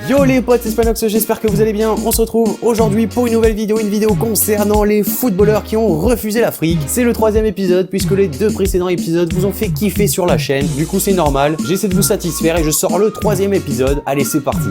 Yo les potes, c'est Spanox, j'espère que vous allez bien. On se retrouve aujourd'hui pour une nouvelle vidéo, concernant les footballeurs qui ont refusé l'Afrique. C'est le 3e épisode puisque les 2 précédents épisodes vous ont fait kiffer sur la chaîne. Du coup c'est normal, j'essaie de vous satisfaire et je sors le 3e épisode. Allez, c'est parti.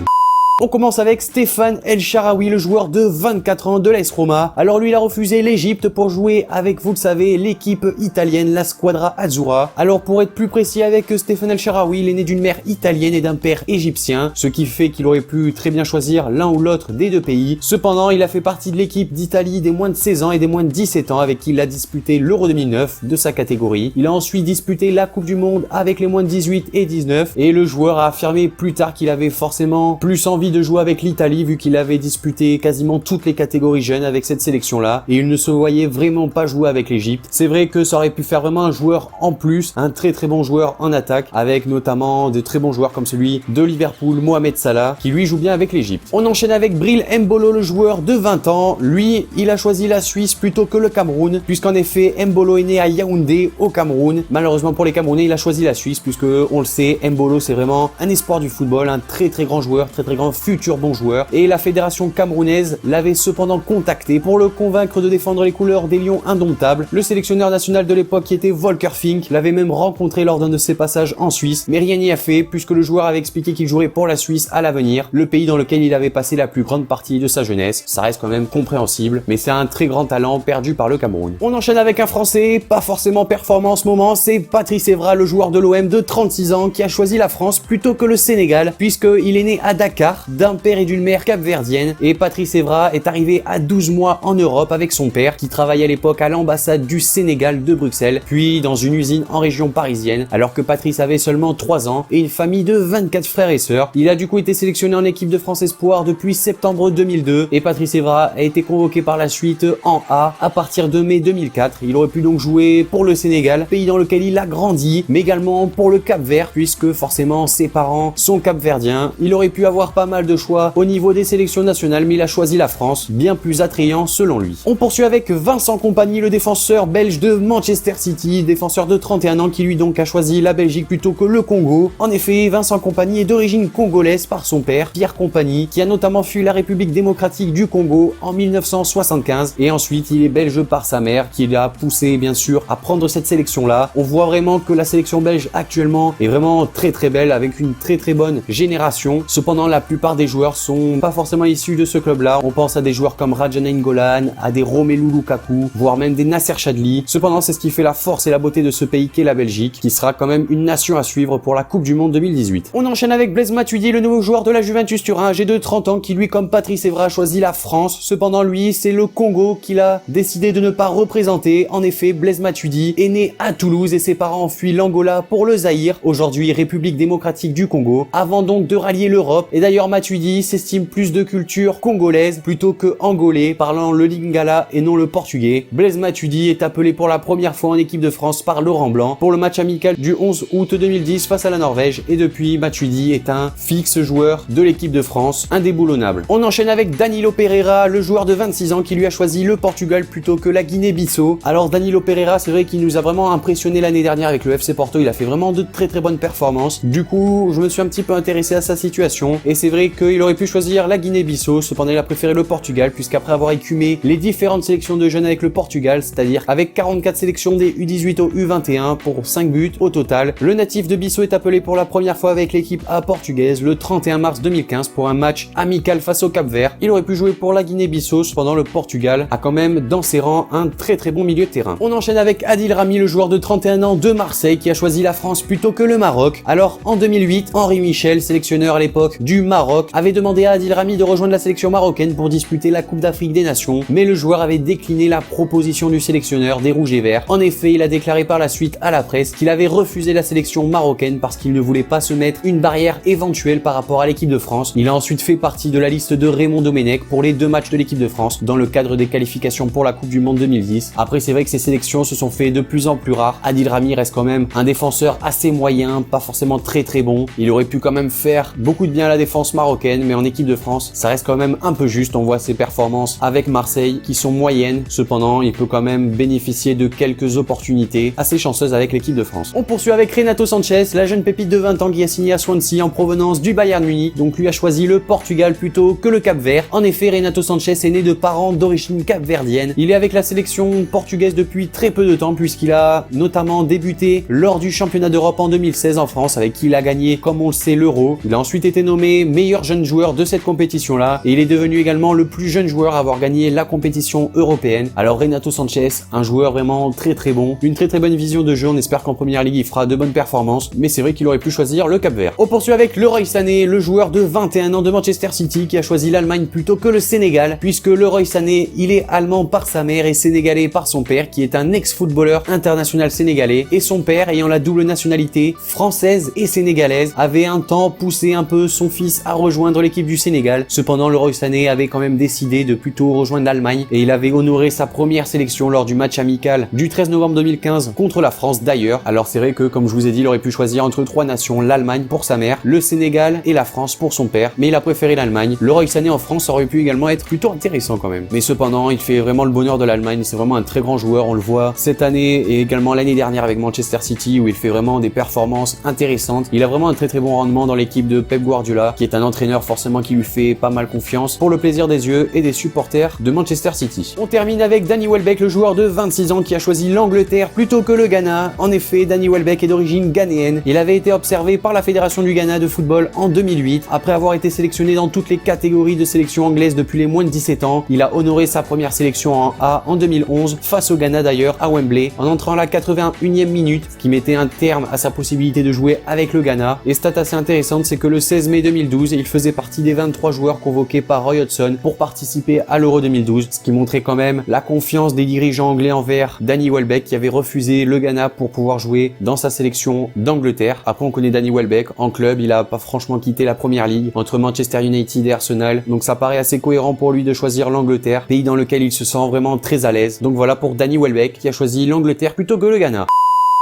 On commence avec Stéphane El Shaarawy, le joueur de 24 ans de l'AS Roma. Alors lui, il a refusé l'Égypte pour jouer avec, vous le savez, l'équipe italienne, la Squadra Azzurra. Alors pour être plus précis avec Stéphane El Shaarawy, il est né d'une mère italienne et d'un père égyptien, ce qui fait qu'il aurait pu très bien choisir l'un ou l'autre des deux pays. Cependant, il a fait partie de l'équipe d'Italie des moins de 16 ans et des moins de 17 ans avec qui il a disputé l'Euro 2009 de sa catégorie. Il a ensuite disputé la Coupe du Monde avec les moins de 18 et 19 et le joueur a affirmé plus tard qu'il avait forcément plus envie de jouer avec l'Italie vu qu'il avait disputé quasiment toutes les catégories jeunes avec cette sélection là et il ne se voyait vraiment pas jouer avec l'Égypte. C'est vrai que ça aurait pu faire vraiment un joueur en plus, un très bon joueur en attaque avec notamment de très bons joueurs comme celui de Liverpool, Mohamed Salah, qui lui joue bien avec l'Égypte. On enchaîne avec Bril Embolo, le joueur de 20 ans. Lui, il a choisi la Suisse plutôt que le Cameroun puisqu'en effet Embolo est né à Yaoundé au Cameroun. Malheureusement pour les Camerounais, il a choisi la Suisse puisque on le sait, Embolo c'est vraiment un espoir du football, un très grand joueur, très grand futur bon joueur, et la fédération camerounaise l'avait cependant contacté pour le convaincre de défendre les couleurs des Lions indomptables. Le sélectionneur national de l'époque qui était Volker Fink l'avait même rencontré lors d'un de ses passages en Suisse, mais rien n'y a fait puisque le joueur avait expliqué qu'il jouerait pour la Suisse à l'avenir, le pays dans lequel il avait passé la plus grande partie de sa jeunesse. Ça reste quand même compréhensible, mais c'est un très grand talent perdu par le Cameroun. On enchaîne avec un Français, pas forcément performant en ce moment, c'est Patrice Evra, le joueur de l'OM de 36 ans qui a choisi la France plutôt que le Sénégal puisqu'il est né à Dakar d'un père et d'une mère capverdienne, et Patrice Evra est arrivé à 12 mois en Europe avec son père qui travaillait à l'époque à l'ambassade du Sénégal de Bruxelles, puis dans une usine en région parisienne, alors que Patrice avait seulement 3 ans et une famille de 24 frères et sœurs. Il a du coup été sélectionné en équipe de France Espoir depuis septembre 2002 et Patrice Evra a été convoqué par la suite en A à partir de mai 2004. Il aurait pu donc jouer pour le Sénégal, pays dans lequel il a grandi, mais également pour le Cap-Vert puisque forcément ses parents sont capverdiens. Il aurait pu avoir pas mal de choix au niveau des sélections nationales, mais il a choisi la France, bien plus attrayant selon lui. On poursuit avec Vincent Kompany, le défenseur belge de Manchester City, défenseur de 31 ans qui lui donc a choisi la Belgique plutôt que le Congo. En effet, Vincent Kompany est d'origine congolaise par son père, Pierre Kompany, qui a notamment fui la République démocratique du Congo en 1975, et ensuite il est belge par sa mère, qui l'a poussé bien sûr à prendre cette sélection-là. On voit vraiment que la sélection belge actuellement est vraiment très belle, avec une très bonne génération. Cependant, la plupart des joueurs sont pas forcément issus de ce club-là. On pense à des joueurs comme Radja Nainggolan, à des Romelu Lukaku, voire même des Nasser Chadli. Cependant, c'est ce qui fait la force et la beauté de ce pays qu'est la Belgique, qui sera quand même une nation à suivre pour la Coupe du Monde 2018. On enchaîne avec Blaise Matuidi, le nouveau joueur de la Juventus Turin, âgé de 30 ans, qui lui, comme Patrice Evra, a choisi la France. Cependant, lui, c'est le Congo qu'il a décidé de ne pas représenter. En effet, Blaise Matuidi est né à Toulouse et ses parents ont fui l'Angola pour le Zaïre, aujourd'hui République démocratique du Congo, avant donc de rallier l'Europe. Et d'ailleurs, Matuidi s'estime plus de culture congolaise plutôt que angolais, parlant le lingala et non le portugais. Blaise Matuidi est appelé pour la première fois en équipe de France par Laurent Blanc pour le match amical du 11 août 2010 face à la Norvège, et depuis, Matuidi est un fixe joueur de l'équipe de France, indéboulonnable. On enchaîne avec Danilo Pereira, le joueur de 26 ans qui lui a choisi le Portugal plutôt que la Guinée-Bissau. Alors Danilo Pereira, c'est vrai qu'il nous a vraiment impressionné l'année dernière avec le FC Porto, il a fait vraiment de très bonnes performances. Du coup, je me suis un petit peu intéressé à sa situation et c'est vrai qu'il aurait pu choisir la Guinée-Bissau, cependant il a préféré le Portugal puisqu'après avoir écumé les différentes sélections de jeunes avec le Portugal, c'est-à-dire avec 44 sélections des U18 au U21 pour 5 buts au total, le natif de Bissau est appelé pour la première fois avec l'équipe A portugaise le 31 mars 2015 pour un match amical face au Cap-Vert. Il aurait pu jouer pour la Guinée-Bissau, cependant le Portugal a quand même dans ses rangs un très bon milieu de terrain. On enchaîne avec Adil Rami, le joueur de 31 ans de Marseille qui a choisi la France plutôt que le Maroc. Alors en 2008, Henri Michel, sélectionneur à l'époque du Maroc, avait demandé à Adil Rami de rejoindre la sélection marocaine pour disputer la Coupe d'Afrique des Nations, mais le joueur avait décliné la proposition du sélectionneur des Rouges et Verts. En effet, il a déclaré par la suite à la presse qu'il avait refusé la sélection marocaine parce qu'il ne voulait pas se mettre une barrière éventuelle par rapport à l'équipe de France. Il a ensuite fait partie de la liste de Raymond Domenech pour les 2 matchs de l'équipe de France dans le cadre des qualifications pour la Coupe du Monde 2010. Après, c'est vrai que ces sélections se sont fait de plus en plus rares. Adil Rami reste quand même un défenseur assez moyen, pas forcément très bon. Il aurait pu quand même faire beaucoup de bien à la défense marocaine, mais en équipe de France, ça reste quand même un peu juste. On voit ses performances avec Marseille qui sont moyennes. Cependant, il peut quand même bénéficier de quelques opportunités assez chanceuses avec l'équipe de France. On poursuit avec Renato Sanchez, la jeune pépite de 20 ans qui a signé à Swansea en provenance du Bayern Munich. Donc lui a choisi le Portugal plutôt que le Cap-Vert. En effet, Renato Sanchez est né de parents d'origine capverdienne. Il est avec la sélection portugaise depuis très peu de temps puisqu'il a notamment débuté lors du championnat d'Europe en 2016 en France avec qui il a gagné, comme on le sait, l'Euro. Il a ensuite été nommé meilleur jeune joueur de cette compétition-là et il est devenu également le plus jeune joueur à avoir gagné la compétition européenne. Alors Renato Sanchez, un joueur vraiment très bon, une très bonne vision de jeu. On espère qu'en première ligue il fera de bonnes performances, mais c'est vrai qu'il aurait pu choisir le Cap-Vert. On poursuit avec Leroy Sané, le joueur de 21 ans de Manchester City qui a choisi l'Allemagne plutôt que le Sénégal, puisque Leroy Sané, il est allemand par sa mère et sénégalais par son père, qui est un ex-footballeur international sénégalais, et son père, ayant la double nationalité française et sénégalaise, avait un temps poussé un peu son fils à rejoindre l'équipe du Sénégal. Cependant, Leroy Sané avait quand même décidé de plutôt rejoindre l'Allemagne et il avait honoré sa première sélection lors du match amical du 13 novembre 2015 contre la France d'ailleurs. Alors c'est vrai que, comme je vous ai dit, il aurait pu choisir entre trois nations, l'Allemagne pour sa mère, le Sénégal et la France pour son père, mais il a préféré l'Allemagne. Leroy Sané en France aurait pu également être plutôt intéressant quand même. Mais cependant, il fait vraiment le bonheur de l'Allemagne, c'est vraiment un très grand joueur, on le voit cette année et également l'année dernière avec Manchester City où il fait vraiment des performances intéressantes. Il a vraiment un très bon rendement dans l'équipe de Pep Guardiola, qui est un entraîneur forcément qui lui fait pas mal confiance pour le plaisir des yeux et des supporters de Manchester City. On termine avec Danny Welbeck, le joueur de 26 ans qui a choisi l'Angleterre plutôt que le Ghana. En effet, Danny Welbeck est d'origine ghanéenne. Il avait été observé par la Fédération du Ghana de football en 2008. Après avoir été sélectionné dans toutes les catégories de sélection anglaise depuis les moins de 17 ans, il a honoré sa première sélection en A en 2011, face au Ghana d'ailleurs, à Wembley, en entrant à la 81e minute, ce qui mettait un terme à sa possibilité de jouer avec le Ghana. Et stat assez intéressante, c'est que le 16 mai 2012, il faisait partie des 23 joueurs convoqués par Roy Hodgson pour participer à l'Euro 2012, ce qui montrait quand même la confiance des dirigeants anglais envers Danny Welbeck qui avait refusé le Ghana pour pouvoir jouer dans sa sélection d'Angleterre. Après, on connaît Danny Welbeck en club, il a pas franchement quitté la première ligue entre Manchester United et Arsenal, donc ça paraît assez cohérent pour lui de choisir l'Angleterre, pays dans lequel il se sent vraiment très à l'aise. Donc voilà pour Danny Welbeck qui a choisi l'Angleterre plutôt que le Ghana.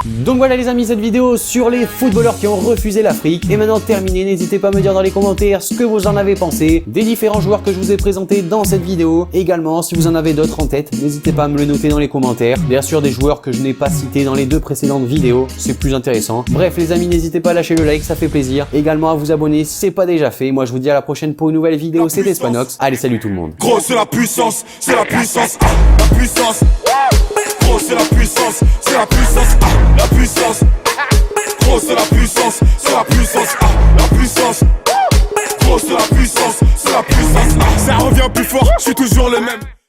Donc voilà les amis, cette vidéo sur les footballeurs qui ont refusé l'Afrique est maintenant terminée. N'hésitez pas à me dire dans les commentaires ce que vous en avez pensé des différents joueurs que je vous ai présentés dans cette vidéo. Également, si vous en avez d'autres en tête, n'hésitez pas à me le noter dans les commentaires. Bien sûr, des joueurs que je n'ai pas cités dans les deux précédentes vidéos, c'est plus intéressant. Bref les amis, n'hésitez pas à lâcher le like, ça fait plaisir. Également à vous abonner si c'est pas déjà fait. Moi je vous dis à la prochaine pour une nouvelle vidéo, c'était Spanox. Allez, salut tout le monde. Gros, c'est la puissance, la puissance. Gros, c'est la puissance, la puissance. Gros, c'est la puissance, la puissance. Gros, c'est la puissance, Ça revient plus fort, je suis toujours le même.